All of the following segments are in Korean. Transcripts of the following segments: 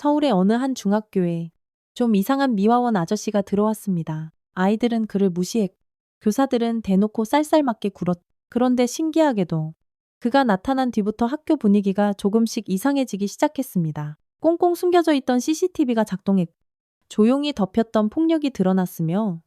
서울의 어느 한 중학교에 좀 이상한 미화원 아저씨가 들어왔습니다. 아이들은 그를 무시했고 교사들은 대놓고 쌀쌀맞게 굴었. 그런데 신기하게도 그가 나타난 뒤부터 학교 분위기가 조금씩 이상해지기 시작했습니다. 꽁꽁 숨겨져 있던 CCTV가 작동했고 조용히 덮였던 폭력이 드러났으며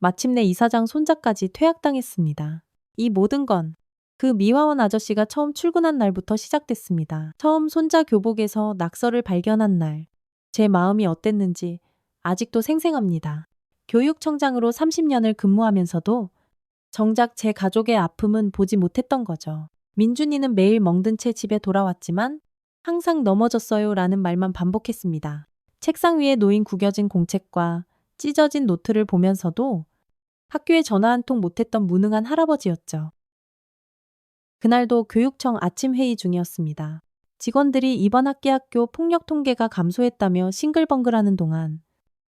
마침내 이사장 손자까지 퇴학당했습니다. 이 모든 건 그 미화원 아저씨가 처음 출근한 날부터 시작됐습니다. 처음 손자 교복에서 낙서를 발견한 날, 제 마음이 어땠는지 아직도 생생합니다. 교육청장으로 30년을 근무하면서도 정작 제 가족의 아픔은 보지 못했던 거죠. 민준이는 매일 멍든 채 집에 돌아왔지만 항상 넘어졌어요 라는 말만 반복했습니다. 책상 위에 놓인 구겨진 공책과 찢어진 노트를 보면서도 학교에 전화 한 통 못했던 무능한 할아버지였죠. 그날도 교육청 아침 회의 중이었습니다. 직원들이 이번 학기 폭력 통계가 감소했다며 싱글벙글하는 동안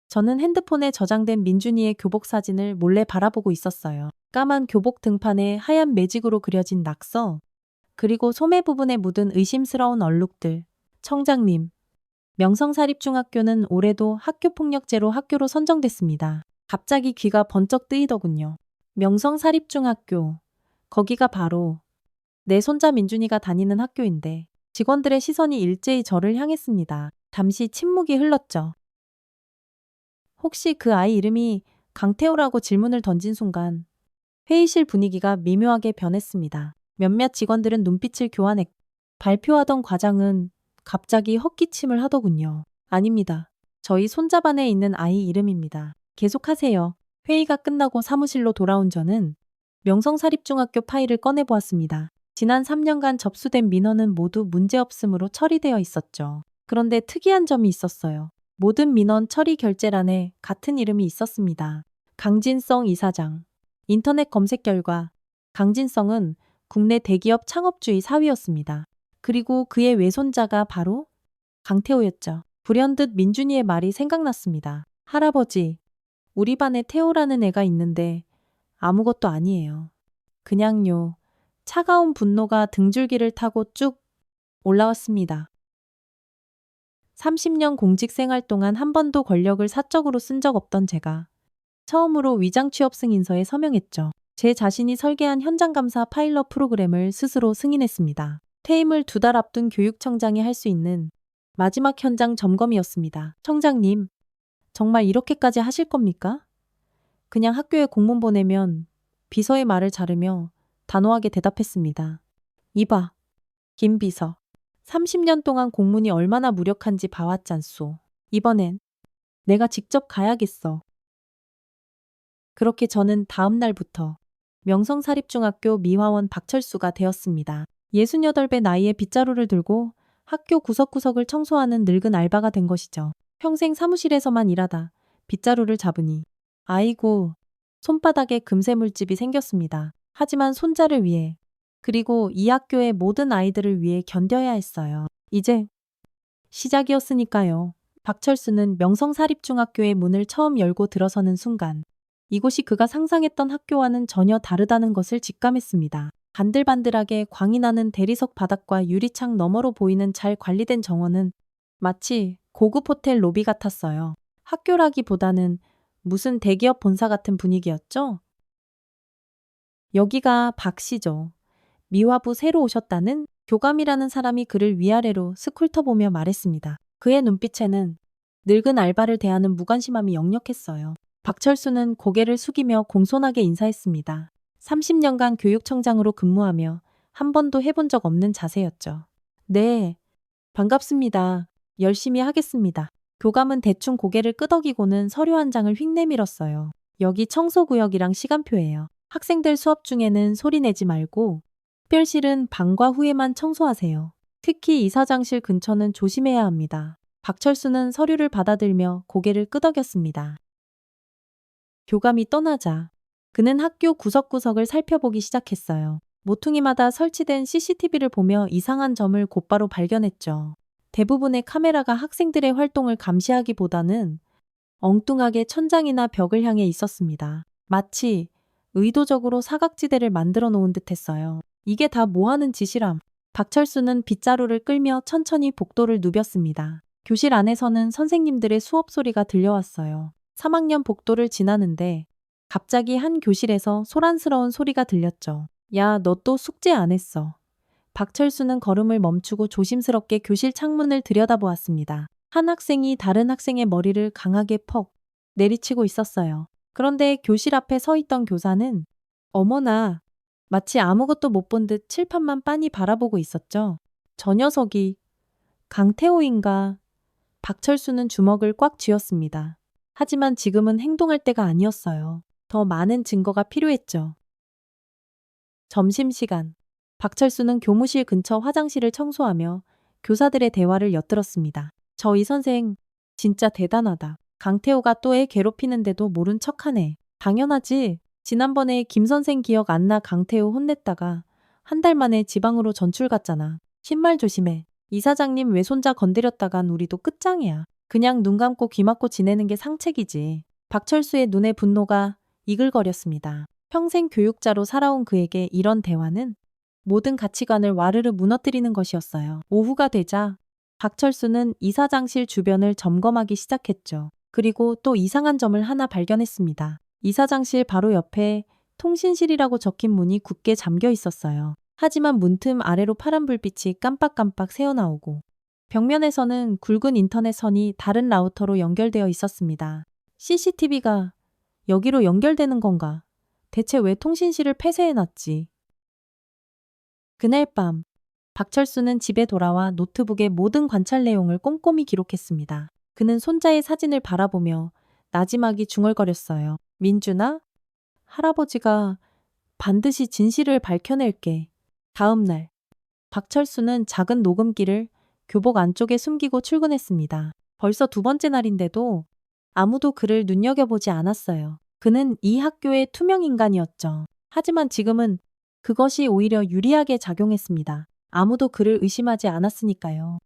저는 핸드폰에 저장된 민준이의 교복 사진을 몰래 바라보고 있었어요. 까만 교복 등판에 하얀 매직으로 그려진 낙서, 그리고 소매 부분에 묻은 의심스러운 얼룩들. 청장님, 명성사립중학교는 올해도 학교폭력제로 학교로 선정됐습니다. 갑자기 귀가 번쩍 뜨이더군요. 명성사립중학교, 거기가 바로 내 손자 민준이가 다니는 학교인데 직원들의 시선이 일제히 저를 향했습니다. 잠시 침묵이 흘렀죠. 혹시 그 아이 이름이 강태호라고 질문을 던진 순간 회의실 분위기가 미묘하게 변했습니다. 몇몇 직원들은 눈빛을 교환했고 발표하던 과장은 갑자기 헛기침을 하더군요. 아닙니다. 저희 손자반에 있는 아이 이름입니다. 계속하세요. 회의가 끝나고 사무실로 돌아온 저는 명성사립중학교 파일을 꺼내보았습니다. 지난 3년간 접수된 민원은 모두 문제없음으로 처리되어 있었죠. 그런데 특이한 점이 있었어요. 모든 민원 처리 결재란에 같은 이름이 있었습니다. 강진성 이사장. 인터넷 검색 결과 강진성은 국내 대기업 창업주의 사위였습니다. 그리고 그의 외손자가 바로 강태호였죠. 불현듯 민준이의 말이 생각났습니다. 할아버지, 우리 반에 태호라는 애가 있는데 아무것도 아니에요. 그냥요. 차가운 분노가 등줄기를 타고 쭉 올라왔습니다. 30년 공직 생활 동안 한 번도 권력을 사적으로 쓴 적 없던 제가 처음으로 위장 취업 승인서에 서명했죠. 제 자신이 설계한 현장 감사 파일럿 프로그램을 스스로 승인했습니다. 퇴임을 2달 앞둔 교육청장이 할 수 있는 마지막 현장 점검이었습니다. 청장님, 정말 이렇게까지 하실 겁니까? 그냥 학교에 공문 보내면 비서의 말을 자르며 단호하게 대답했습니다. 이봐, 김 비서. 30년 동안 공문이 얼마나 무력한지 봐왔잖소. 이번엔 내가 직접 가야겠어. 그렇게 저는 다음 날부터 명성사립중학교 미화원 박철수가 되었습니다. 68배 나이에 빗자루를 들고 학교 구석구석을 청소하는 늙은 알바가 된 것이죠. 평생 사무실에서만 일하다 빗자루를 잡으니 아이고, 손바닥에 금세물집이 생겼습니다. 하지만 손자를 위해, 그리고 이 학교의 모든 아이들을 위해 견뎌야 했어요. 이제 시작이었으니까요. 박철수는 명성사립중학교의 문을 처음 열고 들어서는 순간 이곳이 그가 상상했던 학교와는 전혀 다르다는 것을 직감했습니다. 반들반들하게 광이 나는 대리석 바닥과 유리창 너머로 보이는 잘 관리된 정원은 마치 고급 호텔 로비 같았어요. 학교라기보다는 무슨 대기업 본사 같은 분위기였죠? 여기가 박 씨죠. 미화부 새로 오셨다는 교감이라는 사람이 그를 위아래로 스쿨터보며 말했습니다. 그의 눈빛에는 늙은 알바를 대하는 무관심함이 역력했어요. 박철수는 고개를 숙이며 공손하게 인사했습니다. 30년간 교육청장으로 근무하며 한 번도 해본 적 없는 자세였죠. 네, 반갑습니다. 열심히 하겠습니다. 교감은 대충 고개를 끄덕이고는 서류 한 장을 휙 내밀었어요. 여기 청소구역이랑 시간표예요. 학생들 수업 중에는 소리 내지 말고 특별실은 방과 후에만 청소하세요. 특히 이사장실 근처는 조심해야 합니다. 박철수는 서류를 받아들며 고개를 끄덕였습니다. 교감이 떠나자 그는 학교 구석구석을 살펴보기 시작했어요. 모퉁이마다 설치된 CCTV를 보며 이상한 점을 곧바로 발견했죠. 대부분의 카메라가 학생들의 활동을 감시하기보다는 엉뚱하게 천장이나 벽을 향해 있었습니다. 마치 의도적으로 사각지대를 만들어 놓은 듯 했어요. 이게 다 뭐 하는 짓이람. 박철수는 빗자루를 끌며 천천히 복도를 누볐습니다. 교실 안에서는 선생님들의 수업 소리가 들려왔어요. 3학년 복도를 지나는데 갑자기 한 교실에서 소란스러운 소리가 들렸죠. 야, 너 또 숙제 안 했어. 박철수는 걸음을 멈추고 조심스럽게 교실 창문을 들여다보았습니다. 한 학생이 다른 학생의 머리를 강하게 퍽 내리치고 있었어요. 그런데 교실 앞에 서 있던 교사는 어머나, 마치 아무것도 못 본 듯 칠판만 빤히 바라보고 있었죠. 저 녀석이 강태호인가? 박철수는 주먹을 꽉 쥐었습니다. 하지만 지금은 행동할 때가 아니었어요. 더 많은 증거가 필요했죠. 점심시간. 박철수는 교무실 근처 화장실을 청소하며 교사들의 대화를 엿들었습니다. 저 이 선생 진짜 대단하다. 강태호가 또 애 괴롭히는데도 모른 척하네. 당연하지. 지난번에 김 선생 기억 안 나? 강태호 혼냈다가 한 달 만에 지방으로 전출 갔잖아. 쉰말 조심해. 이사장님 외손자 건드렸다간 우리도 끝장이야. 그냥 눈 감고 귀 막고 지내는 게 상책이지. 박철수의 눈에 분노가 이글거렸습니다. 평생 교육자로 살아온 그에게 이런 대화는 모든 가치관을 와르르 무너뜨리는 것이었어요. 오후가 되자 박철수는 이사장실 주변을 점검하기 시작했죠. 그리고 또 이상한 점을 하나 발견했습니다. 이사장실 바로 옆에 통신실이라고 적힌 문이 굳게 잠겨 있었어요. 하지만 문틈 아래로 파란 불빛이 깜빡깜빡 새어나오고 벽면에서는 굵은 인터넷 선이 다른 라우터로 연결되어 있었습니다. CCTV가 여기로 연결되는 건가? 대체 왜 통신실을 폐쇄해놨지? 그날 밤 박철수는 집에 돌아와 노트북에 모든 관찰 내용을 꼼꼼히 기록했습니다. 그는 손자의 사진을 바라보며 나지막이 중얼거렸어요. 민준아, 할아버지가 반드시 진실을 밝혀낼게. 다음 날 박철수는 작은 녹음기를 교복 안쪽에 숨기고 출근했습니다. 벌써 두 번째 날인데도 아무도 그를 눈여겨보지 않았어요. 그는 이 학교의 투명 인간이었죠. 하지만 지금은 그것이 오히려 유리하게 작용했습니다. 아무도 그를 의심하지 않았으니까요.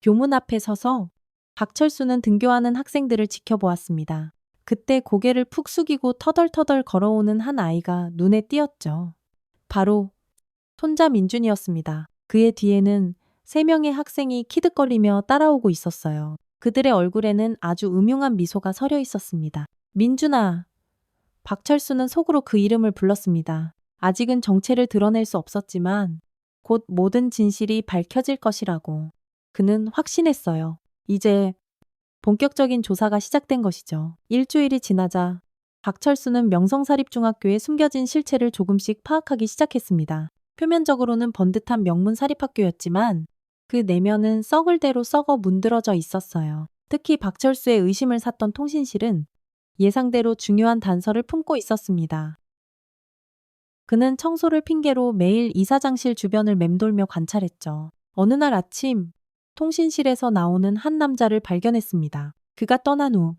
교문 앞에 서서 박철수는 등교하는 학생들을 지켜보았습니다. 그때 고개를 푹 숙이고 터덜터덜 걸어오는 한 아이가 눈에 띄었죠. 바로 손자 민준이었습니다. 그의 뒤에는 3명의 학생이 키득거리며 따라오고 있었어요. 그들의 얼굴에는 아주 음흉한 미소가 서려 있었습니다. 민준아. 박철수는 속으로 그 이름을 불렀습니다. 아직은 정체를 드러낼 수 없었지만 곧 모든 진실이 밝혀질 것이라고 그는 확신했어요. 이제 본격적인 조사가 시작된 것이죠. 일주일이 지나자 박철수는 명성사립중학교에 숨겨진 실체를 조금씩 파악하기 시작했습니다. 표면적으로는 번듯한 명문 사립학교였지만 그 내면은 썩을 대로 썩어 문드러져 있었어요. 특히 박철수의 의심을 샀던 통신실은 예상대로 중요한 단서를 품고 있었습니다. 그는 청소를 핑계로 매일 이사장실 주변을 맴돌며 관찰했죠. 어느 날 아침 통신실에서 나오는 한 남자를 발견했습니다. 그가 떠난 후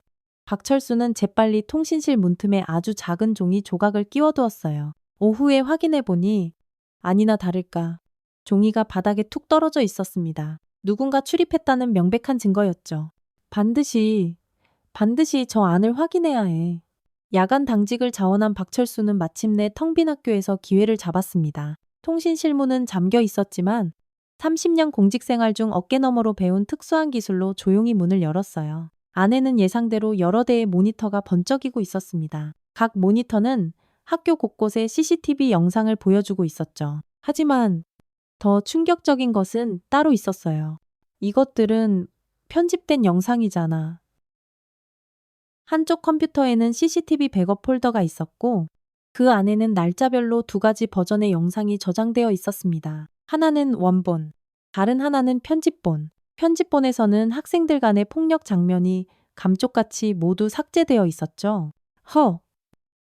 박철수는 재빨리 통신실 문틈에 아주 작은 종이 조각을 끼워두었어요. 오후에 확인해 보니 아니나 다를까 종이가 바닥에 툭 떨어져 있었습니다. 누군가 출입했다는 명백한 증거였죠. 반드시 저 안을 확인해야 해. 야간 당직을 자원한 박철수는 마침내 텅 빈 학교에서 기회를 잡았습니다. 통신실 문은 잠겨 있었지만 30년 공직생활 중 어깨너머로 배운 특수한 기술로 조용히 문을 열었어요. 안에는 예상대로 여러 대의 모니터가 번쩍이고 있었습니다. 각 모니터는 학교 곳곳에 CCTV 영상을 보여주고 있었죠. 하지만 더 충격적인 것은 따로 있었어요. 이것들은 편집된 영상이잖아. 한쪽 컴퓨터에는 CCTV 백업 폴더가 있었고 그 안에는 날짜별로 2가지 버전의 영상이 저장되어 있었습니다. 하나는 원본, 다른 하나는 편집본. 편집본에서는 학생들 간의 폭력 장면이 감쪽같이 모두 삭제되어 있었죠.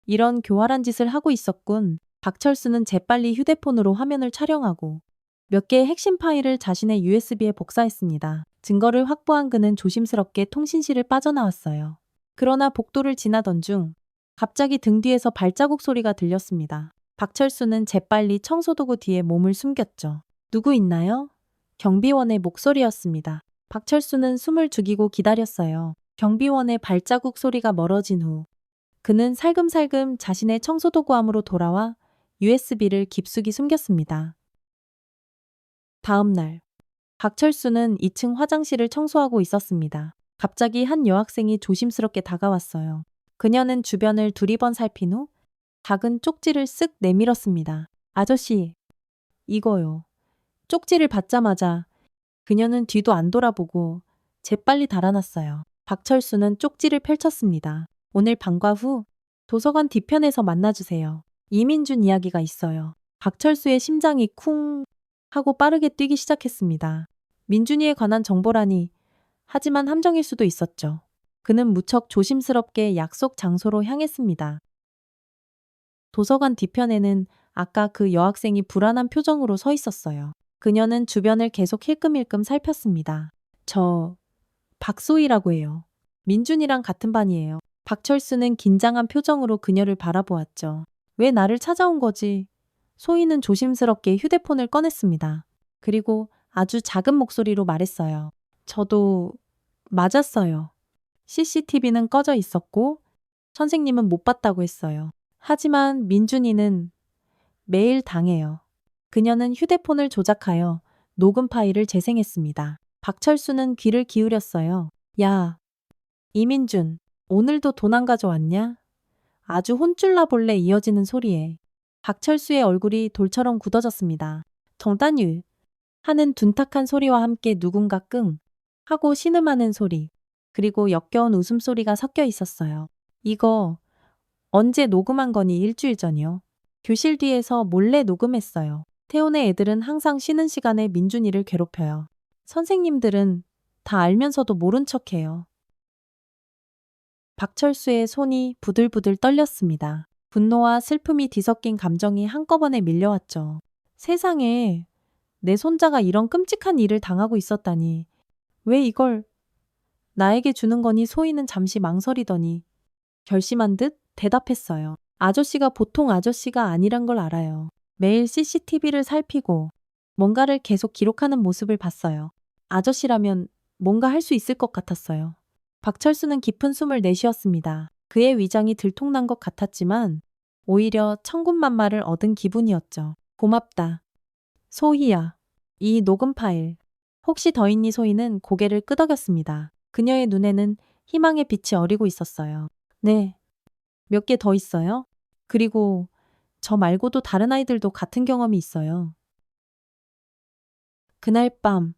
이런 교활한 짓을 하고 있었군. 박철수는 재빨리 휴대폰으로 화면을 촬영하고 몇 개의 핵심 파일을 자신의 USB에 복사했습니다. 증거를 확보한 그는 조심스럽게 통신실을 빠져나왔어요. 그러나 복도를 지나던 중 갑자기 등 뒤에서 발자국 소리가 들렸습니다. 박철수는 재빨리 청소도구 뒤에 몸을 숨겼죠. 누구 있나요? 경비원의 목소리였습니다. 박철수는 숨을 죽이고 기다렸어요. 경비원의 발자국 소리가 멀어진 후 그는 살금살금 자신의 청소도구함으로 돌아와 USB를 깊숙이 숨겼습니다. 다음 날 박철수는 2층 화장실을 청소하고 있었습니다. 갑자기 한 여학생이 조심스럽게 다가왔어요. 그녀는 주변을 두리번 살핀 후 작은 쪽지를 쓱 내밀었습니다. 아저씨, 이거요. 쪽지를 받자마자 그녀는 뒤도 안 돌아보고 재빨리 달아났어요. 박철수는 쪽지를 펼쳤습니다. 오늘 방과 후 도서관 뒤편에서 만나주세요. 이민준 이야기가 있어요. 박철수의 심장이 쿵 하고 빠르게 뛰기 시작했습니다. 민준이에 관한 정보라니. 하지만 함정일 수도 있었죠. 그는 무척 조심스럽게 약속 장소로 향했습니다. 도서관 뒤편에는 아까 그 여학생이 불안한 표정으로 서 있었어요. 그녀는 주변을 계속 힐끔힐끔 살폈습니다. 저 박소희라고 해요. 민준이랑 같은 반이에요. 박철수는 긴장한 표정으로 그녀를 바라보았죠. 왜 나를 찾아온 거지? 소희는 조심스럽게 휴대폰을 꺼냈습니다. 그리고 아주 작은 목소리로 말했어요. 저도 맞았어요. CCTV는 꺼져 있었고 선생님은 못 봤다고 했어요. 하지만 민준이는 매일 당해요. 그녀는 휴대폰을 조작하여 녹음 파일을 재생했습니다. 박철수는 귀를 기울였어요. 야, 이민준, 오늘도 돈 안 가져왔냐? 아주 혼쭐나 볼래 이어지는 소리에 박철수의 얼굴이 돌처럼 굳어졌습니다. 정단유 하는 둔탁한 소리와 함께 누군가 끙 하고 신음하는 소리, 그리고 역겨운 웃음소리가 섞여 있었어요. 이거 언제 녹음한 거니? 일주일 전이요. 교실 뒤에서 몰래 녹음했어요. 태훈의 애들은 항상 쉬는 시간에 민준이를 괴롭혀요. 선생님들은 다 알면서도 모른 척해요. 박철수의 손이 부들부들 떨렸습니다. 분노와 슬픔이 뒤섞인 감정이 한꺼번에 밀려왔죠. 세상에, 내 손자가 이런 끔찍한 일을 당하고 있었다니. 왜 이걸 나에게 주는 거니? 소희는 잠시 망설이더니 결심한 듯 대답했어요. 아저씨가 보통 아저씨가 아니란 걸 알아요. 매일 CCTV를 살피고 뭔가를 계속 기록하는 모습을 봤어요. 아저씨라면 뭔가 할 수 있을 것 같았어요. 박철수는 깊은 숨을 내쉬었습니다. 그의 위장이 들통난 것 같았지만 오히려 천군만마를 얻은 기분이었죠. 고맙다. 소희야. 이 녹음 파일. 혹시 더 있니? 소희는 고개를 끄덕였습니다. 그녀의 눈에는 희망의 빛이 어리고 있었어요. 네. 몇 개 더 있어요? 그리고 저 말고도 다른 아이들도 같은 경험이 있어요. 그날 밤,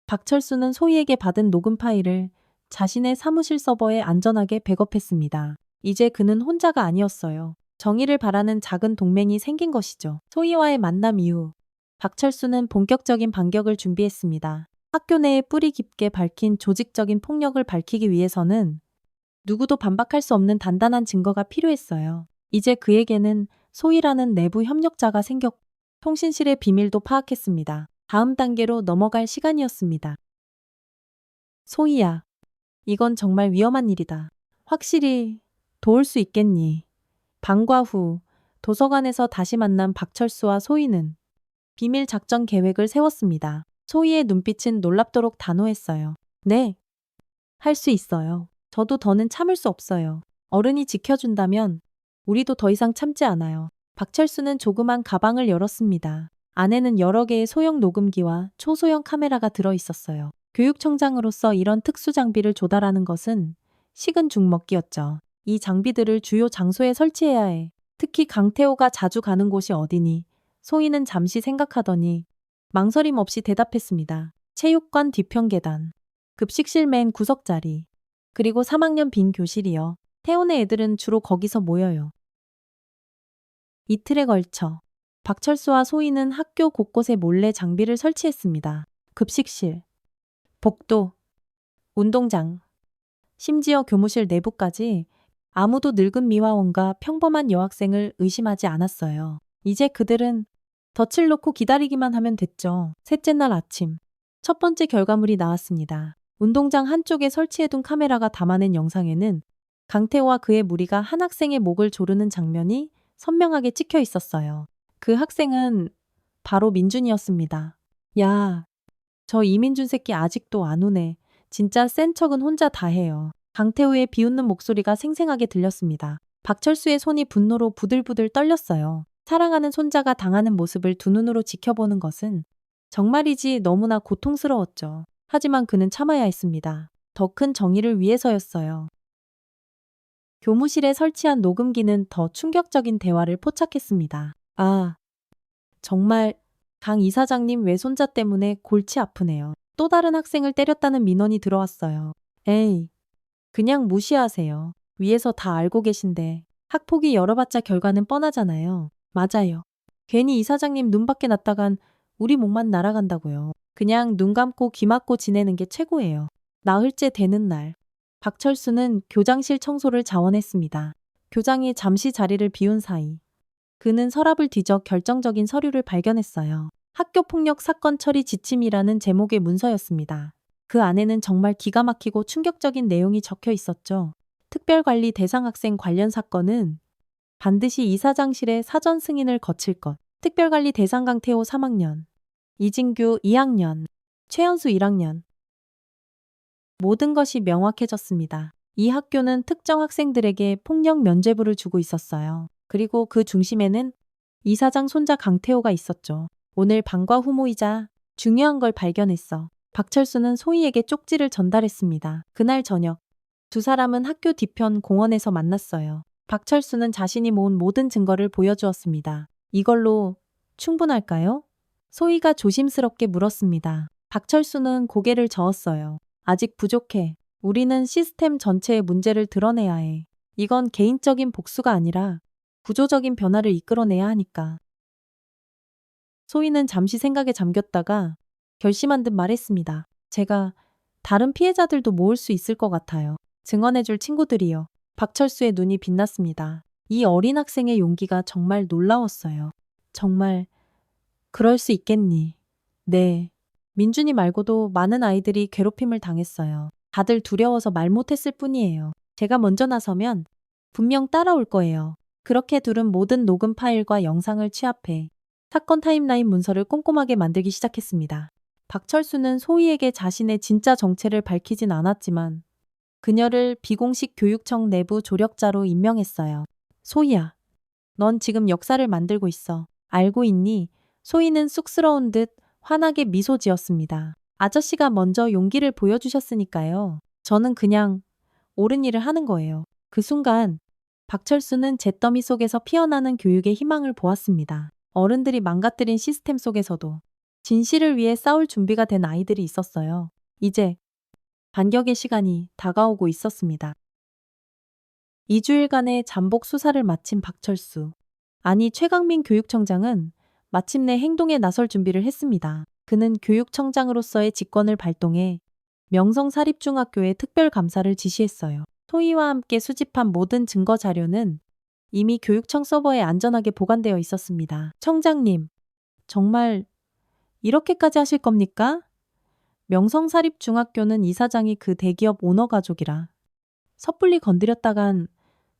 박철수는 소희에게 받은 녹음 파일을 자신의 사무실 서버에 안전하게 백업했습니다. 이제 그는 혼자가 아니었어요. 정의를 바라는 작은 동맹이 생긴 것이죠. 소희와의 만남 이후 박철수는 본격적인 반격을 준비했습니다. 학교 내에 뿌리 깊게 밝힌 조직적인 폭력을 밝히기 위해서는 누구도 반박할 수 없는 단단한 증거가 필요했어요. 이제 그에게는 소희라는 내부 협력자가 생겼고 통신실의 비밀도 파악했습니다. 다음 단계로 넘어갈 시간이었습니다. 소희야, 이건 정말 위험한 일이다. 확실히 도울 수 있겠니? 방과 후 도서관에서 다시 만난 박철수와 소희는 비밀 작전 계획을 세웠습니다. 소희의 눈빛은 놀랍도록 단호했어요. 네, 할 수 있어요. 저도 더는 참을 수 없어요. 어른이 지켜준다면 우리도 더 이상 참지 않아요. 박철수는 조그만 가방을 열었습니다. 안에는 여러 개의 소형 녹음기와 초소형 카메라가 들어 있었어요. 교육청장으로서 이런 특수 장비를 조달하는 것은 식은 죽 먹기였죠. 이 장비들을 주요 장소에 설치해야 해. 특히 강태호가 자주 가는 곳이 어디니? 소희는 잠시 생각하더니 망설임 없이 대답했습니다. 체육관 뒤편 계단, 급식실 맨 구석 자리, 그리고 3학년 빈 교실이요. 태훈의 애들은 주로 거기서 모여요. 이틀에 걸쳐 박철수와 소희는 학교 곳곳에 몰래 장비를 설치했습니다. 급식실, 복도, 운동장, 심지어 교무실 내부까지 아무도 늙은 미화원과 평범한 여학생을 의심하지 않았어요. 이제 그들은 덫을 놓고 기다리기만 하면 됐죠. 셋째 날 아침, 첫 번째 결과물이 나왔습니다. 운동장 한쪽에 설치해둔 카메라가 담아낸 영상에는 강태호와 그의 무리가 한 학생의 목을 조르는 장면이 선명하게 찍혀 있었어요. 그 학생은 바로 민준이었습니다. 야, 저 이민준 새끼 아직도 안 오네. 진짜 센 척은 혼자 다 해요. 강태호의 비웃는 목소리가 생생하게 들렸습니다. 박철수의 손이 분노로 부들부들 떨렸어요. 사랑하는 손자가 당하는 모습을 두 눈으로 지켜보는 것은 정말이지 너무나 고통스러웠죠. 하지만 그는 참아야 했습니다. 더 큰 정의를 위해서였어요. 교무실에 설치한 녹음기는 더 충격적인 대화를 포착했습니다. 아, 정말 강 이사장님 외손자 때문에 골치 아프네요. 또 다른 학생을 때렸다는 민원이 들어왔어요. 에이, 그냥 무시하세요. 위에서 다 알고 계신데 학폭이 열어봤자 결과는 뻔하잖아요. 맞아요. 괜히 이사장님 눈 밖에 났다간 우리 목만 날아간다고요. 그냥 눈 감고 귀 막고 지내는 게 최고예요. 나흘째 되는 날, 박철수는 교장실 청소를 자원했습니다. 교장이 잠시 자리를 비운 사이 그는 서랍을 뒤져 결정적인 서류를 발견했어요. 학교폭력 사건 처리 지침이라는 제목의 문서였습니다. 그 안에는 정말 기가 막히고 충격적인 내용이 적혀 있었죠. 특별관리 대상 학생 관련 사건은 반드시 이사장실의 사전 승인을 거칠 것. 특별관리 대상 강태호 3학년, 이진규 2학년, 최연수 1학년. 모든 것이 명확해졌습니다. 이 학교는 특정 학생들에게 폭력 면죄부를 주고 있었어요. 그리고 그 중심에는 이사장 손자 강태호가 있었죠. 오늘 방과 후모이자 중요한 걸 발견했어. 박철수는 소희에게 쪽지를 전달했습니다. 그날 저녁 두 사람은 학교 뒤편 공원에서 만났어요. 박철수는 자신이 모은 모든 증거를 보여주었습니다. 이걸로 충분할까요? 소희가 조심스럽게 물었습니다. 박철수는 고개를 저었어요. 아직 부족해. 우리는 시스템 전체의 문제를 드러내야 해. 이건 개인적인 복수가 아니라 구조적인 변화를 이끌어내야 하니까. 소희는 잠시 생각에 잠겼다가 결심한 듯 말했습니다. 제가 다른 피해자들도 모을 수 있을 것 같아요. 증언해줄 친구들이요. 박철수의 눈이 빛났습니다. 이 어린 학생의 용기가 정말 놀라웠어요. 정말 그럴 수 있겠니? 네. 민준이 말고도 많은 아이들이 괴롭힘을 당했어요. 다들 두려워서 말 못했을 뿐이에요. 제가 먼저 나서면 분명 따라올 거예요. 그렇게 둘은 모든 녹음 파일과 영상을 취합해 사건 타임라인 문서를 꼼꼼하게 만들기 시작했습니다. 박철수는 소희에게 자신의 진짜 정체를 밝히진 않았지만 그녀를 비공식 교육청 내부 조력자로 임명했어요. 소희야, 넌 지금 역사를 만들고 있어. 알고 있니? 소희는 쑥스러운 듯 환하게 미소 지었습니다. 아저씨가 먼저 용기를 보여주셨으니까요. 저는 그냥 옳은 일을 하는 거예요. 그 순간 박철수는 잿더미 속에서 피어나는 교육의 희망을 보았습니다. 어른들이 망가뜨린 시스템 속에서도 진실을 위해 싸울 준비가 된 아이들이 있었어요. 이제 반격의 시간이 다가오고 있었습니다. 2주일간의 잠복 수사를 마친 박철수. 아니 최강민 교육청장은 마침내 행동에 나설 준비를 했습니다. 그는 교육청장으로서의 직권을 발동해 명성사립중학교에 특별감사를 지시했어요. 소희와 함께 수집한 모든 증거 자료는 이미 교육청 서버에 안전하게 보관되어 있었습니다. 청장님, 정말 이렇게까지 하실 겁니까? 명성사립중학교는 이사장이 그 대기업 오너 가족이라 섣불리 건드렸다간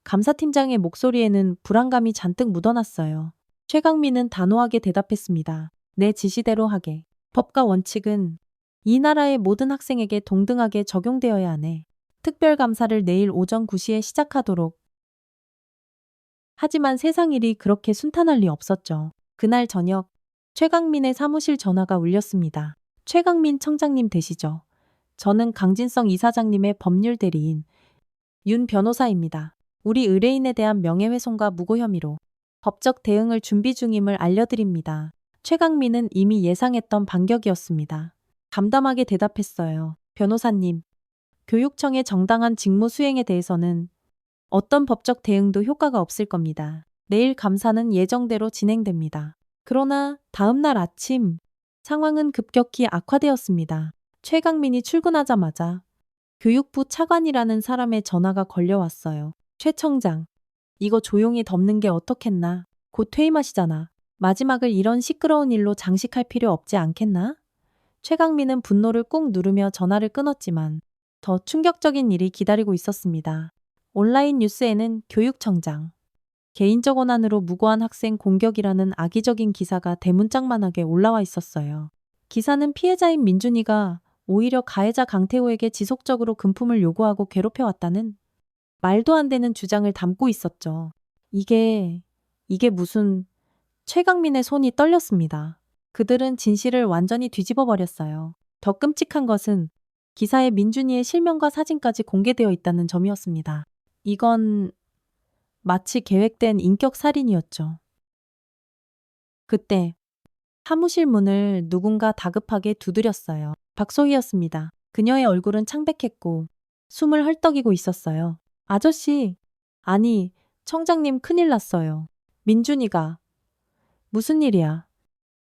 감사팀장의 목소리에는 불안감이 잔뜩 묻어났어요. 최강민은 단호하게 대답했습니다. 내 지시대로 하게. 법과 원칙은 이 나라의 모든 학생에게 동등하게 적용되어야 하네. 특별감사를 내일 오전 9시에 시작하도록. 하지만 세상 일이 그렇게 순탄할 리 없었죠. 그날 저녁 최강민의 사무실 전화가 울렸습니다. 최강민 청장님 되시죠? 저는 강진성 이사장님의 법률 대리인 윤 변호사입니다. 우리 의뢰인에 대한 명예훼손과 무고 혐의로 법적 대응을 준비 중임을 알려드립니다. 최강민은 이미 예상했던 반격이었습니다. 담담하게 대답했어요. 변호사님, 교육청의 정당한 직무 수행에 대해서는 어떤 법적 대응도 효과가 없을 겁니다. 내일 감사는 예정대로 진행됩니다. 그러나 다음 날 아침 상황은 급격히 악화되었습니다. 최강민이 출근하자마자 교육부 차관이라는 사람의 전화가 걸려왔어요. 최 청장, 이거 조용히 덮는 게 어떻겠나? 곧 퇴임하시잖아. 마지막을 이런 시끄러운 일로 장식할 필요 없지 않겠나? 최강민은 분노를 꾹 누르며 전화를 끊었지만 더 충격적인 일이 기다리고 있었습니다. 온라인 뉴스에는 교육청장, 개인적 원한으로 무고한 학생 공격이라는 악의적인 기사가 대문짝만하게 올라와 있었어요. 기사는 피해자인 민준이가 오히려 가해자 강태호에게 지속적으로 금품을 요구하고 괴롭혀왔다는 말도 안 되는 주장을 담고 있었죠. 이게 무슨... 최강민의 손이 떨렸습니다. 그들은 진실을 완전히 뒤집어 버렸어요. 더 끔찍한 것은 기사에 민준이의 실명과 사진까지 공개되어 있다는 점이었습니다. 이건 마치 계획된 인격 살인이었죠. 그때 사무실 문을 누군가 다급하게 두드렸어요. 박소희였습니다. 그녀의 얼굴은 창백했고 숨을 헐떡이고 있었어요. 아저씨, 아니, 청장님 큰일 났어요. 민준이가. 무슨 일이야?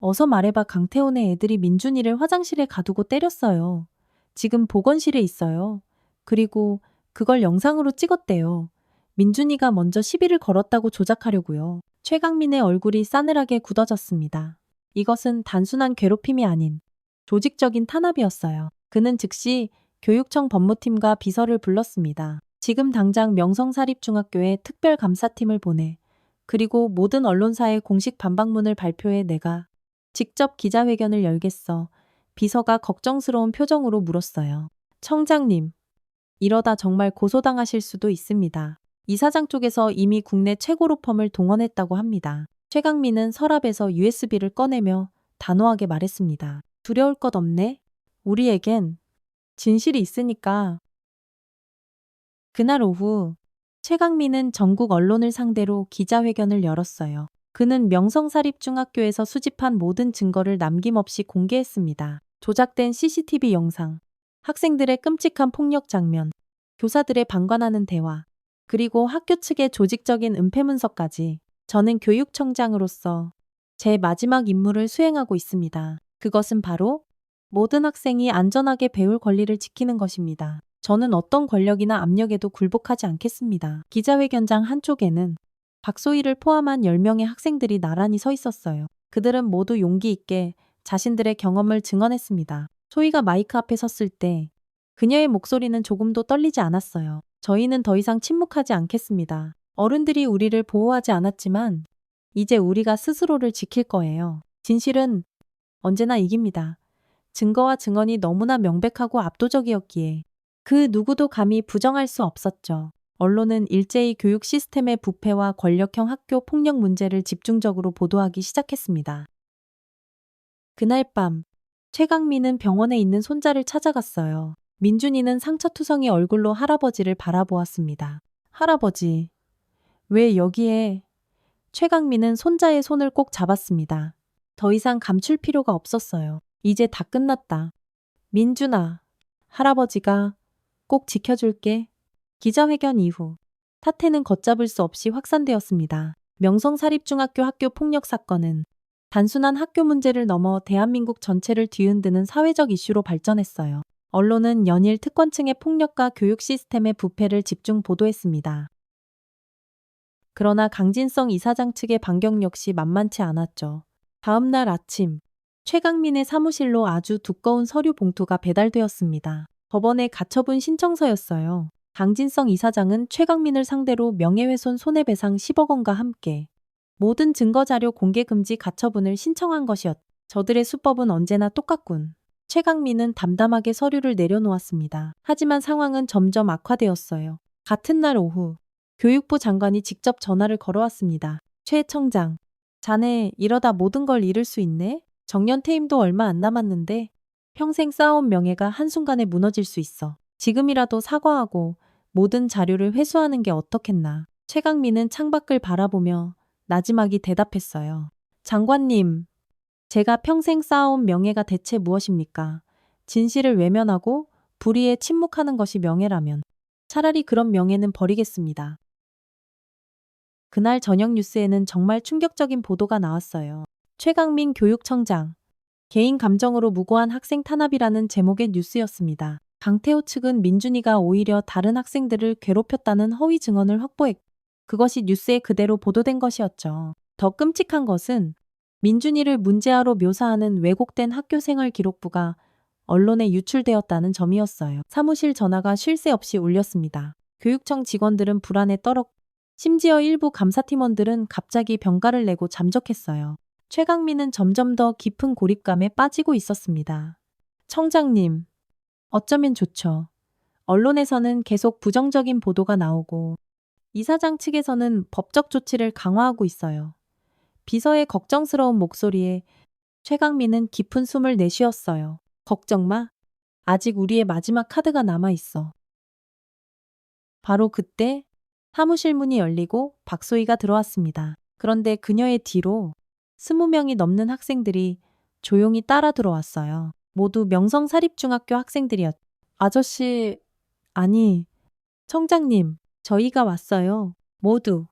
어서 말해봐. 강태훈의 애들이 민준이를 화장실에 가두고 때렸어요. 지금 보건실에 있어요. 그리고 그걸 영상으로 찍었대요. 민준이가 먼저 시비를 걸었다고 조작하려고요. 최강민의 얼굴이 싸늘하게 굳어졌습니다. 이것은 단순한 괴롭힘이 아닌 조직적인 탄압이었어요. 그는 즉시 교육청 법무팀과 비서를 불렀습니다. 지금 당장 명성사립중학교에 특별감사팀을 보내. 그리고 모든 언론사에 공식 반박문을 발표해. 내가 직접 기자회견을 열겠어. 비서가 걱정스러운 표정으로 물었어요. 청장님, 이러다 정말 고소당하실 수도 있습니다. 이사장 쪽에서 이미 국내 최고로 펌을 동원했다고 합니다. 최강민은 서랍에서 USB를 꺼내며 단호하게 말했습니다. 두려울 것 없네. 우리에겐 진실이 있으니까. 그날 오후 최강민은 전국 언론을 상대로 기자회견을 열었어요. 그는 명성사립중학교에서 수집한 모든 증거를 남김없이 공개했습니다. 조작된 CCTV 영상, 학생들의 끔찍한 폭력 장면, 교사들의 방관하는 대화, 그리고 학교 측의 조직적인 은폐 문서까지. 저는 교육청장으로서 제 마지막 임무를 수행하고 있습니다. 그것은 바로 모든 학생이 안전하게 배울 권리를 지키는 것입니다. 저는 어떤 권력이나 압력에도 굴복하지 않겠습니다. 기자회견장 한쪽에는 박소희를 포함한 10명의 학생들이 나란히 서 있었어요. 그들은 모두 용기 있게 자신들의 경험을 증언했습니다. 소희가 마이크 앞에 섰을 때 그녀의 목소리는 조금도 떨리지 않았어요. 저희는 더 이상 침묵하지 않겠습니다. 어른들이 우리를 보호하지 않았지만 이제 우리가 스스로를 지킬 거예요. 진실은 언제나 이깁니다. 증거와 증언이 너무나 명백하고 압도적이었기에 그 누구도 감히 부정할 수 없었죠. 언론은 일제히 교육 시스템의 부패와 권력형 학교 폭력 문제를 집중적으로 보도하기 시작했습니다. 그날 밤 최강민은 병원에 있는 손자를 찾아갔어요. 민준이는 상처투성이 얼굴로 할아버지를 바라보았습니다. 할아버지, 왜 여기에? 최강민은 손자의 손을 꼭 잡았습니다. 더 이상 감출 필요가 없었어요. 이제 다 끝났다. 민준아, 할아버지가 꼭 지켜줄게. 기자회견 이후 사태는 걷잡을 수 없이 확산되었습니다. 명성사립중학교 학교 폭력 사건은 단순한 학교 문제를 넘어 대한민국 전체를 뒤흔드는 사회적 이슈로 발전했어요. 언론은 연일 특권층의 폭력과 교육 시스템의 부패를 집중 보도했습니다. 그러나 강진성 이사장 측의 반격 역시 만만치 않았죠. 다음 날 아침, 최강민의 사무실로 아주 두꺼운 서류 봉투가 배달되었습니다. 법원에 가처분 신청서였어요. 강진성 이사장은 최강민을 상대로 명예훼손 손해배상 10억 원과 함께 모든 증거자료 공개 금지 가처분을 신청한 것이었. 저들의 수법은 언제나 똑같군. 최강민은 담담하게 서류를 내려놓았습니다. 하지만 상황은 점점 악화되었어요. 같은 날 오후, 교육부 장관이 직접 전화를 걸어왔습니다. 최 청장, 자네 이러다 모든 걸 잃을 수 있네? 정년 퇴임도 얼마 안 남았는데 평생 쌓아온 명예가 한순간에 무너질 수 있어. 지금이라도 사과하고 모든 자료를 회수하는 게 어떻겠나. 최강민은 창밖을 바라보며 나지막이 대답했어요. 장관님, 제가 평생 쌓아온 명예가 대체 무엇입니까? 진실을 외면하고 불의에 침묵하는 것이 명예라면 차라리 그런 명예는 버리겠습니다. 그날 저녁 뉴스에는 정말 충격적인 보도가 나왔어요. 최강민 교육청장, 개인 감정으로 무고한 학생 탄압이라는 제목의 뉴스였습니다. 강태호 측은 민준이가 오히려 다른 학생들을 괴롭혔다는 허위 증언을 확보했고 그것이 뉴스에 그대로 보도된 것이었죠. 더 끔찍한 것은 민준이를 문제아로 묘사하는 왜곡된 학교생활 기록부가 언론에 유출되었다는 점이었어요. 사무실 전화가 쉴 새 없이 울렸습니다. 교육청 직원들은 불안에 떨었고 심지어 일부 감사팀원들은 갑자기 병가를 내고 잠적했어요. 최강민은 점점 더 깊은 고립감에 빠지고 있었습니다. 청장님, 어쩌면 좋죠. 언론에서는 계속 부정적인 보도가 나오고 이사장 측에서는 법적 조치를 강화하고 있어요. 비서의 걱정스러운 목소리에 최강민은 깊은 숨을 내쉬었어요. 걱정 마. 아직 우리의 마지막 카드가 남아있어. 바로 그때 사무실 문이 열리고 박소희가 들어왔습니다. 그런데 그녀의 뒤로 20명이 넘는 학생들이 조용히 따라 들어왔어요. 모두 명성사립중학교 학생들이었. 아저씨, 아니, 청장님, 저희가 왔어요. 모두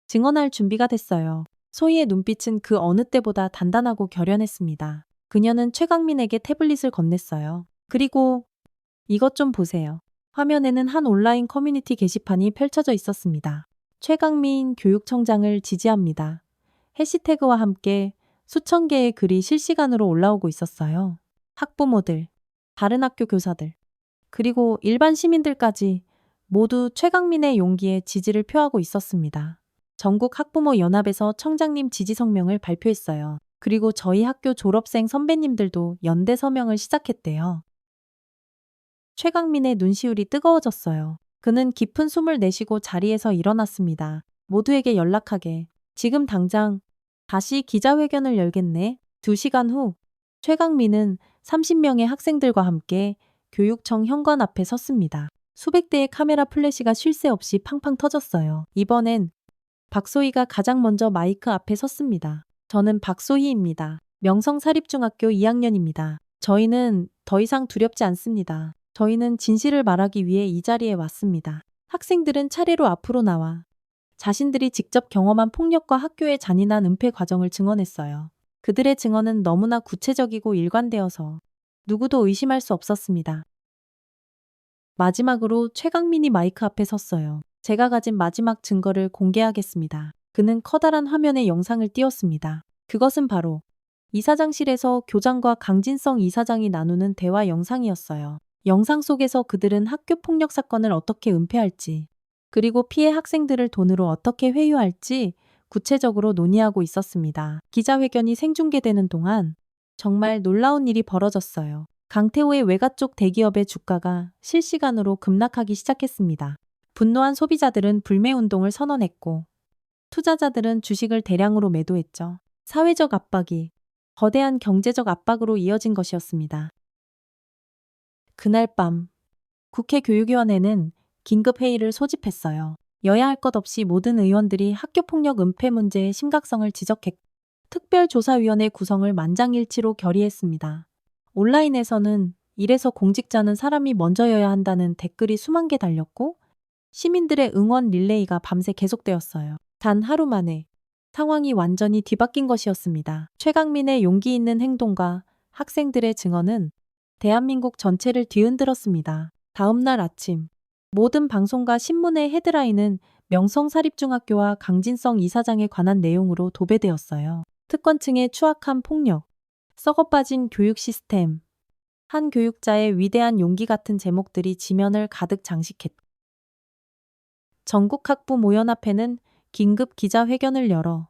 증언할 준비가 됐어요. 소희의 눈빛은 그 어느 때보다 단단하고 결연했습니다. 그녀는 최강민에게 태블릿을 건넸어요. 그리고 이것 좀 보세요. 화면에는 한 온라인 커뮤니티 게시판이 펼쳐져 있었습니다. 최강민 교육청장을 지지합니다. 해시태그와 함께 수천 개의 글이 실시간으로 올라오고 있었어요. 학부모들, 다른 학교 교사들, 그리고 일반 시민들까지 모두 최강민의 용기에 지지를 표하고 있었습니다. 전국 학부모 연합에서 청장님 지지 성명을 발표했어요. 그리고 저희 학교 졸업생 선배님들도 연대 서명을 시작했대요. 최강민의 눈시울이 뜨거워졌어요. 그는 깊은 숨을 내쉬고 자리에서 일어났습니다. 모두에게 연락하게. 지금 당장 다시 기자회견을 열겠네. 2시간 후 최강민은 30명의 학생들과 함께 교육청 현관 앞에 섰습니다. 수백 대의 카메라 플래시가 쉴 새 없이 팡팡 터졌어요. 이번엔 박소희가 가장 먼저 마이크 앞에 섰습니다. 저는 박소희입니다. 명성사립중학교 2학년입니다. 저희는 더 이상 두렵지 않습니다. 저희는 진실을 말하기 위해 이 자리에 왔습니다. 학생들은 차례로 앞으로 나와 자신들이 직접 경험한 폭력과 학교의 잔인한 은폐 과정을 증언했어요. 그들의 증언은 너무나 구체적이고 일관되어서 누구도 의심할 수 없었습니다. 마지막으로 최강민이 마이크 앞에 섰어요. 제가 가진 마지막 증거를 공개하겠습니다. 그는 커다란 화면에 영상을 띄웠습니다. 그것은 바로 이사장실에서 교장과 강진성 이사장이 나누는 대화 영상이었어요. 영상 속에서 그들은 학교 폭력 사건을 어떻게 은폐할지, 그리고 피해 학생들을 돈으로 어떻게 회유할지 구체적으로 논의하고 있었습니다. 기자회견이 생중계되는 동안 정말 놀라운 일이 벌어졌어요. 강태호의 외가 쪽 대기업의 주가가 실시간으로 급락하기 시작했습니다. 분노한 소비자들은 불매운동을 선언했고 투자자들은 주식을 대량으로 매도했죠. 사회적 압박이 거대한 경제적 압박으로 이어진 것이었습니다. 그날 밤 국회 교육위원회는 긴급회의를 소집했어요. 여야 할 것 없이 모든 의원들이 학교폭력 은폐 문제의 심각성을 지적했고 특별조사위원회 구성을 만장일치로 결의했습니다. 온라인에서는 이래서 공직자는 사람이 먼저여야 한다는 댓글이 수만 개 달렸고 시민들의 응원 릴레이가 밤새 계속되었어요. 단 하루 만에 상황이 완전히 뒤바뀐 것이었습니다. 최강민의 용기 있는 행동과 학생들의 증언은 대한민국 전체를 뒤흔들었습니다. 다음 날 아침 모든 방송과 신문의 헤드라인은 명성사립중학교와 강진성 이사장에 관한 내용으로 도배되었어요. 특권층의 추악한 폭력, 썩어빠진 교육 시스템, 한 교육자의 위대한 용기 같은 제목들이 지면을 가득 장식했다. 전국학부모연합회는 긴급 기자회견을 열어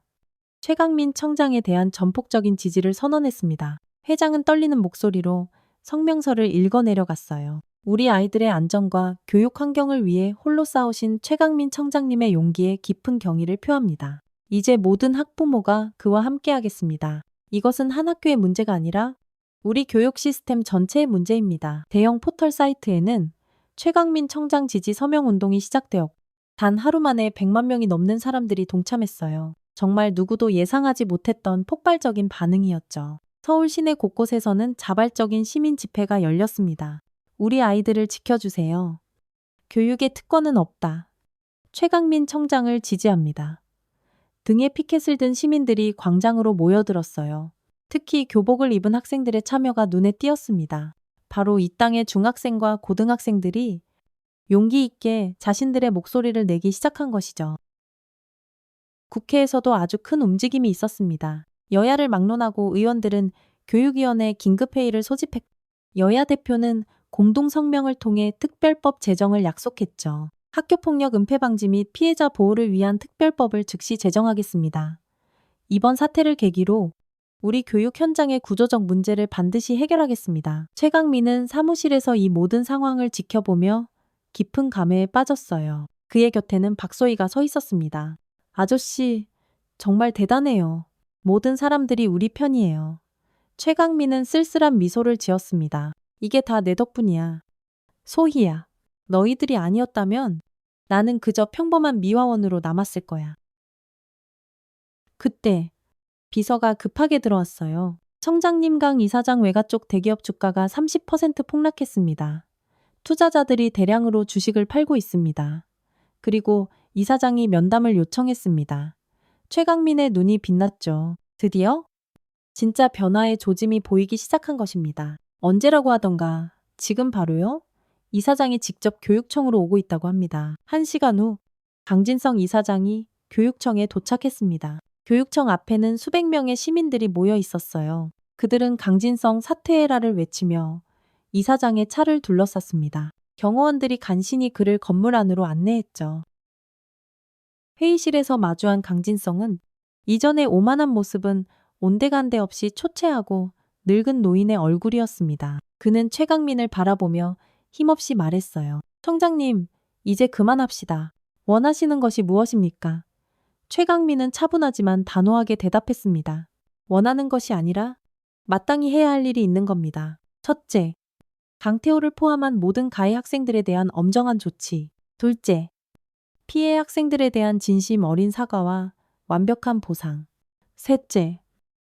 최강민 청장에 대한 전폭적인 지지를 선언했습니다. 회장은 떨리는 목소리로 성명서를 읽어내려갔어요. 우리 아이들의 안전과 교육 환경을 위해 홀로 싸우신 최강민 청장님의 용기에 깊은 경의를 표합니다. 이제 모든 학부모가 그와 함께하겠습니다. 이것은 한 학교의 문제가 아니라 우리 교육 시스템 전체의 문제입니다. 대형 포털 사이트에는 최강민 청장 지지 서명 운동이 시작되었고 단 하루 만에 100만 명이 넘는 사람들이 동참했어요. 정말 누구도 예상하지 못했던 폭발적인 반응이었죠. 서울 시내 곳곳에서는 자발적인 시민 집회가 열렸습니다. 우리 아이들을 지켜주세요. 교육의 특권은 없다. 최강민 청장을 지지합니다. 등에 피켓을 든 시민들이 광장으로 모여들었어요. 특히 교복을 입은 학생들의 참여가 눈에 띄었습니다. 바로 이 땅의 중학생과 고등학생들이 용기 있게 자신들의 목소리를 내기 시작한 것이죠. 국회에서도 아주 큰 움직임이 있었습니다. 여야를 막론하고 의원들은 교육위원회 긴급회의를 소집했고 여야 대표는 공동성명을 통해 특별법 제정을 약속했죠. 학교폭력 은폐 방지 및 피해자 보호를 위한 특별법을 즉시 제정하겠습니다. 이번 사태를 계기로 우리 교육 현장의 구조적 문제를 반드시 해결하겠습니다. 최강민은 사무실에서 이 모든 상황을 지켜보며 깊은 감회에 빠졌어요. 그의 곁에는 박소희가 서 있었습니다. 아저씨, 정말 대단해요. 모든 사람들이 우리 편이에요. 최강민은 쓸쓸한 미소를 지었습니다. 이게 다 내 덕분이야. 소희야. 너희들이 아니었다면 나는 그저 평범한 미화원으로 남았을 거야. 그때 비서가 급하게 들어왔어요. 청장님, 강 이사장 외가 쪽 대기업 주가가 30% 폭락했습니다. 투자자들이 대량으로 주식을 팔고 있습니다. 그리고 이사장이 면담을 요청했습니다. 최강민의 눈이 빛났죠. 드디어 진짜 변화의 조짐이 보이기 시작한 것입니다. 언제라고 하던가 지금 바로요? 이사장이 직접 교육청으로 오고 있다고 합니다. 1시간 후 강진성 이사장이 교육청에 도착했습니다. 교육청 앞에는 수백 명의 시민들이 모여 있었어요. 그들은 강진성 사퇴해라를 외치며 이사장의 차를 둘러쌌습니다. 경호원들이 간신히 그를 건물 안으로 안내했죠. 회의실에서 마주한 강진성은 이전의 오만한 모습은 온데간데 없이 초췌하고 늙은 노인의 얼굴이었습니다. 그는 최강민을 바라보며 힘없이 말했어요. 청장님, 이제 그만합시다. 원하시는 것이 무엇입니까? 최강민은 차분하지만 단호하게 대답했습니다. 원하는 것이 아니라 마땅히 해야 할 일이 있는 겁니다. 첫째, 강태호를 포함한 모든 가해 학생들에 대한 엄정한 조치. 둘째, 피해 학생들에 대한 진심 어린 사과와 완벽한 보상. 셋째,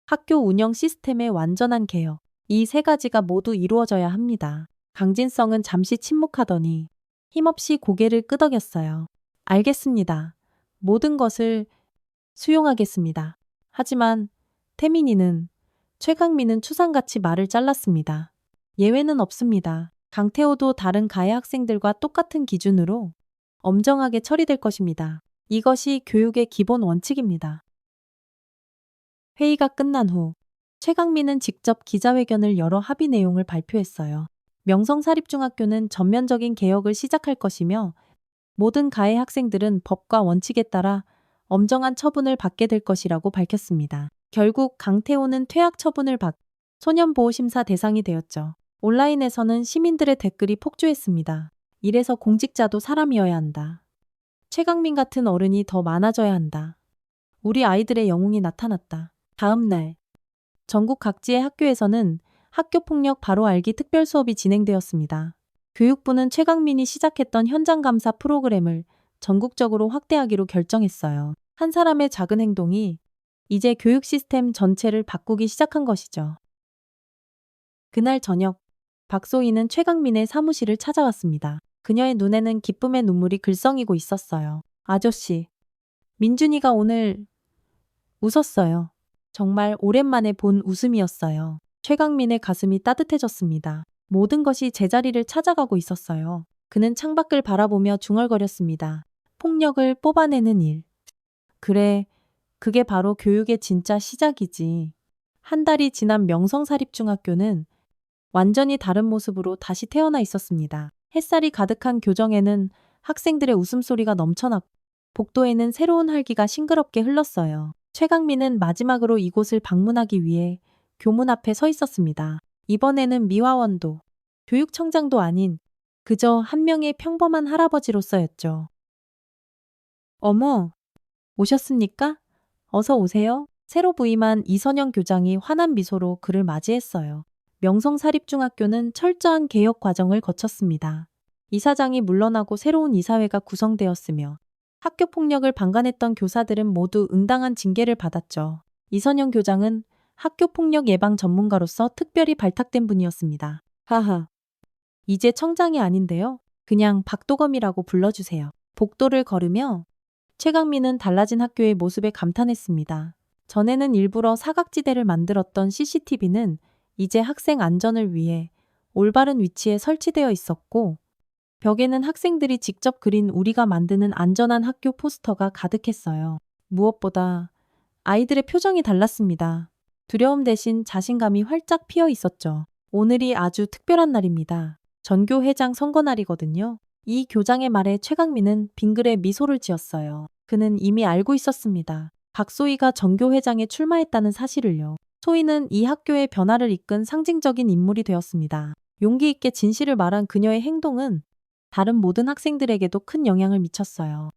학교 운영 시스템의 완전한 개혁. 이 세 가지가 모두 이루어져야 합니다. 강진성은 잠시 침묵하더니 힘없이 고개를 끄덕였어요. 알겠습니다. 모든 것을 수용하겠습니다. 하지만 태민이는 최강민은 추상같이 말을 잘랐습니다. 예외는 없습니다. 강태호도 다른 가해 학생들과 똑같은 기준으로 엄정하게 처리될 것입니다. 이것이 교육의 기본 원칙입니다. 회의가 끝난 후 최강민은 직접 기자회견을 열어 합의 내용을 발표했어요. 명성사립중학교는 전면적인 개혁을 시작할 것이며 모든 가해 학생들은 법과 원칙에 따라 엄정한 처분을 받게 될 것이라고 밝혔습니다. 결국 강태호는 퇴학 처분을 받 소년보호심사 대상이 되었죠. 온라인에서는 시민들의 댓글이 폭주했습니다. 이래서 공직자도 사람이어야 한다. 최강민 같은 어른이 더 많아져야 한다. 우리 아이들의 영웅이 나타났다. 다음 날 전국 각지의 학교에서는 학교폭력 바로 알기 특별 수업이 진행되었습니다. 교육부는 최강민이 시작했던 현장 감사 프로그램을 전국적으로 확대하기로 결정했어요. 한 사람의 작은 행동이 이제 교육 시스템 전체를 바꾸기 시작한 것이죠. 그날 저녁 박소희는 최강민의 사무실을 찾아왔습니다. 그녀의 눈에는 기쁨의 눈물이 글썽이고 있었어요. 아저씨, 민준이가 오늘 웃었어요. 정말 오랜만에 본 웃음이었어요. 최강민의 가슴이 따뜻해졌습니다. 모든 것이 제자리를 찾아가고 있었어요. 그는 창밖을 바라보며 중얼거렸습니다. 폭력을 뽑아내는 일. 그래, 그게 바로 교육의 진짜 시작이지. 한 달이 지난 명성사립중학교는 완전히 다른 모습으로 다시 태어나 있었습니다. 햇살이 가득한 교정에는 학생들의 웃음소리가 넘쳐났고 복도에는 새로운 활기가 싱그럽게 흘렀어요. 최강민은 마지막으로 이곳을 방문하기 위해 교문 앞에 서 있었습니다. 이번에는 미화원도 교육청장도 아닌 그저 한 명의 평범한 할아버지로서였죠. 어머, 오셨습니까? 어서 오세요. 새로 부임한 이선영 교장이 환한 미소로 그를 맞이했어요. 명성사립중학교는 철저한 개혁 과정을 거쳤습니다. 이사장이 물러나고 새로운 이사회가 구성되었으며 학교 폭력을 방관했던 교사들은 모두 응당한 징계를 받았죠. 이선영 교장은 학교 폭력 예방 전문가로서 특별히 발탁된 분이었습니다. 하하. 이제 청장이 아닌데요. 그냥 박도검이라고 불러주세요. 복도를 걸으며 최강민은 달라진 학교의 모습에 감탄했습니다. 전에는 일부러 사각지대를 만들었던 CCTV는 이제 학생 안전을 위해 올바른 위치에 설치되어 있었고 벽에는 학생들이 직접 그린 우리가 만드는 안전한 학교 포스터가 가득했어요. 무엇보다 아이들의 표정이 달랐습니다. 두려움 대신 자신감이 활짝 피어 있었죠. 오늘이 아주 특별한 날입니다. 전교회장 선거 날이거든요. 이 교장의 말에 최강민은 빙그레 미소를 지었어요. 그는 이미 알고 있었습니다. 박소희가 전교회장에 출마했다는 사실을요. 소희는 이 학교의 변화를 이끈 상징적인 인물이 되었습니다. 용기 있게 진실을 말한 그녀의 행동은 다른 모든 학생들에게도 큰 영향을 미쳤어요.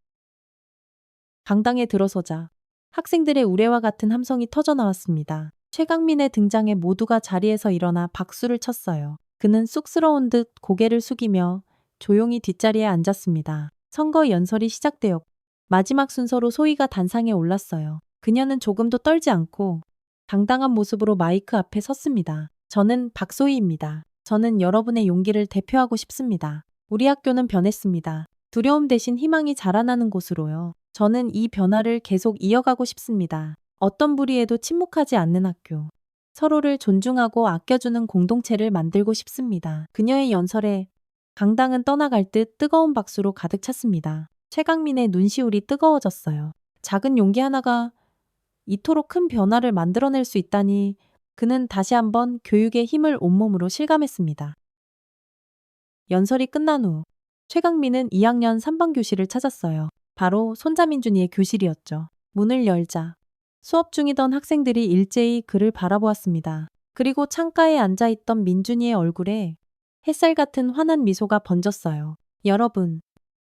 강당에 들어서자 학생들의 우레와 같은 함성이 터져 나왔습니다. 최강민의 등장에 모두가 자리에서 일어나 박수를 쳤어요. 그는 쑥스러운 듯 고개를 숙이며 조용히 뒷자리에 앉았습니다. 선거 연설이 시작되었고 마지막 순서로 소희가 단상에 올랐어요. 그녀는 조금도 떨지 않고 당당한 모습으로 마이크 앞에 섰습니다. 저는 박소희입니다. 저는 여러분의 용기를 대표하고 싶습니다. 우리 학교는 변했습니다. 두려움 대신 희망이 자라나는 곳으로요. 저는 이 변화를 계속 이어가고 싶습니다. 어떤 불의에도 침묵하지 않는 학교. 서로를 존중하고 아껴주는 공동체를 만들고 싶습니다. 그녀의 연설에 강당은 떠나갈 듯 뜨거운 박수로 가득 찼습니다. 최강민의 눈시울이 뜨거워졌어요. 작은 용기 하나가 이토록 큰 변화를 만들어낼 수 있다니 그는 다시 한번 교육의 힘을 온몸으로 실감했습니다. 연설이 끝난 후 최강민은 2학년 3반 교실을 찾았어요. 바로 손자민준이의 교실이었죠. 문을 열자 수업 중이던 학생들이 일제히 그를 바라보았습니다. 그리고 창가에 앉아있던 민준이의 얼굴에 햇살 같은 환한 미소가 번졌어요. 여러분,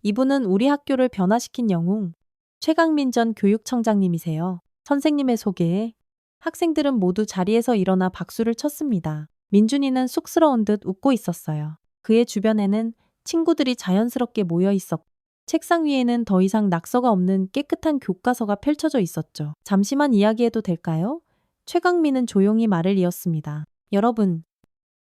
이분은 우리 학교를 변화시킨 영웅 최강민 전 교육청장님이세요. 선생님의 소개에 학생들은 모두 자리에서 일어나 박수를 쳤습니다. 민준이는 쑥스러운 듯 웃고 있었어요. 그의 주변에는 친구들이 자연스럽게 모여 있었고 책상 위에는 더 이상 낙서가 없는 깨끗한 교과서가 펼쳐져 있었죠. 잠시만 이야기해도 될까요? 최강민은 조용히 말을 이었습니다. 여러분,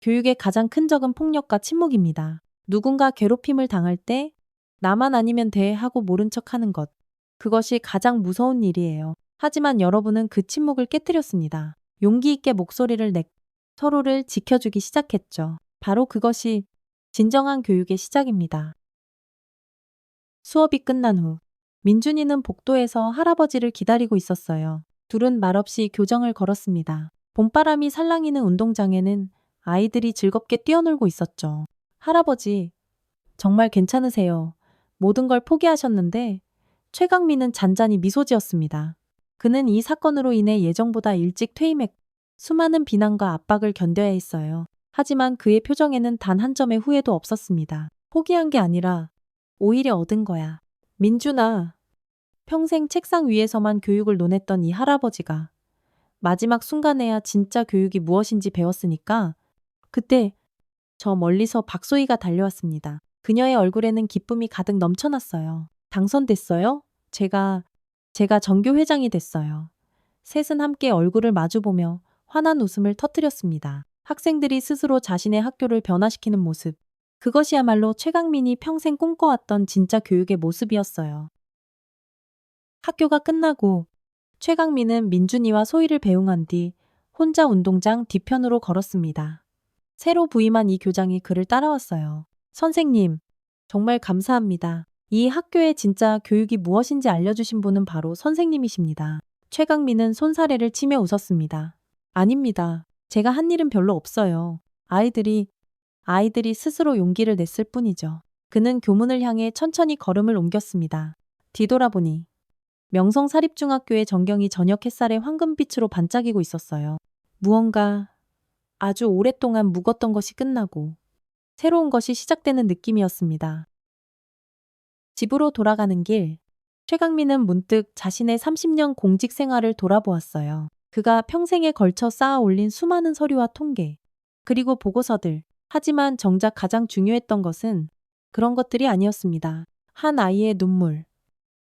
교육의 가장 큰 적은 폭력과 침묵입니다. 누군가 괴롭힘을 당할 때 나만 아니면 돼 하고 모른 척하는 것. 그것이 가장 무서운 일이에요. 하지만 여러분은 그 침묵을 깨뜨렸습니다. 용기 있게 목소리를 내 서로를 지켜주기 시작했죠. 바로 그것이 진정한 교육의 시작입니다. 수업이 끝난 후 민준이는 복도에서 할아버지를 기다리고 있었어요. 둘은 말없이 교정을 걸었습니다. 봄바람이 살랑이는 운동장에는 아이들이 즐겁게 뛰어놀고 있었죠. 할아버지, 정말 괜찮으세요? 모든 걸 포기하셨는데 최강민은 잔잔히 미소 지었습니다. 그는 이 사건으로 인해 예정보다 일찍 퇴임했고 수많은 비난과 압박을 견뎌야 했어요. 하지만 그의 표정에는 단 한 점의 후회도 없었습니다. 포기한 게 아니라 오히려 얻은 거야. 민준아, 평생 책상 위에서만 교육을 논했던 이 할아버지가 마지막 순간에야 진짜 교육이 무엇인지 배웠으니까 그때 저 멀리서 박소희가 달려왔습니다. 그녀의 얼굴에는 기쁨이 가득 넘쳐났어요. 당선됐어요? 제가 전교회장이 됐어요. 셋은 함께 얼굴을 마주보며 환한 웃음을 터뜨렸습니다. 학생들이 스스로 자신의 학교를 변화시키는 모습. 그것이야말로 최강민이 평생 꿈꿔왔던 진짜 교육의 모습이었어요. 학교가 끝나고 최강민은 민준이와 소희를 배웅한 뒤 혼자 운동장 뒤편으로 걸었습니다. 새로 부임한 이 교장이 그를 따라왔어요. 선생님, 정말 감사합니다. 이 학교의 진짜 교육이 무엇인지 알려주신 분은 바로 선생님이십니다. 최강민은 손사래를 치며 웃었습니다. 아닙니다. 제가 한 일은 별로 없어요. 아이들이 스스로 용기를 냈을 뿐이죠. 그는 교문을 향해 천천히 걸음을 옮겼습니다. 뒤돌아보니 명성사립중학교의 전경이 저녁 햇살에 황금빛으로 반짝이고 있었어요. 무언가 아주 오랫동안 묵었던 것이 끝나고 새로운 것이 시작되는 느낌이었습니다. 집으로 돌아가는 길, 최강민은 문득 자신의 30년 공직 생활을 돌아보았어요. 그가 평생에 걸쳐 쌓아 올린 수많은 서류와 통계, 그리고 보고서들. 하지만 정작 가장 중요했던 것은 그런 것들이 아니었습니다. 한 아이의 눈물,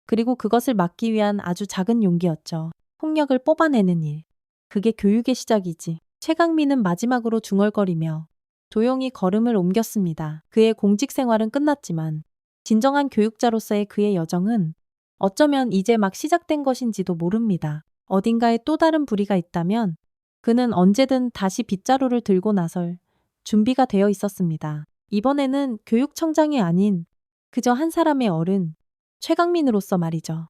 그리고 그것을 막기 위한 아주 작은 용기였죠. 폭력을 뽑아내는 일. 그게 교육의 시작이지. 최강민은 마지막으로 중얼거리며 조용히 걸음을 옮겼습니다. 그의 공직 생활은 끝났지만 진정한 교육자로서의 그의 여정은 어쩌면 이제 막 시작된 것인지도 모릅니다. 어딘가에 또 다른 불의가 있다면 그는 언제든 다시 빗자루를 들고 나설 준비가 되어 있었습니다. 이번에는 교육청장이 아닌 그저 한 사람의 어른, 최강민으로서 말이죠.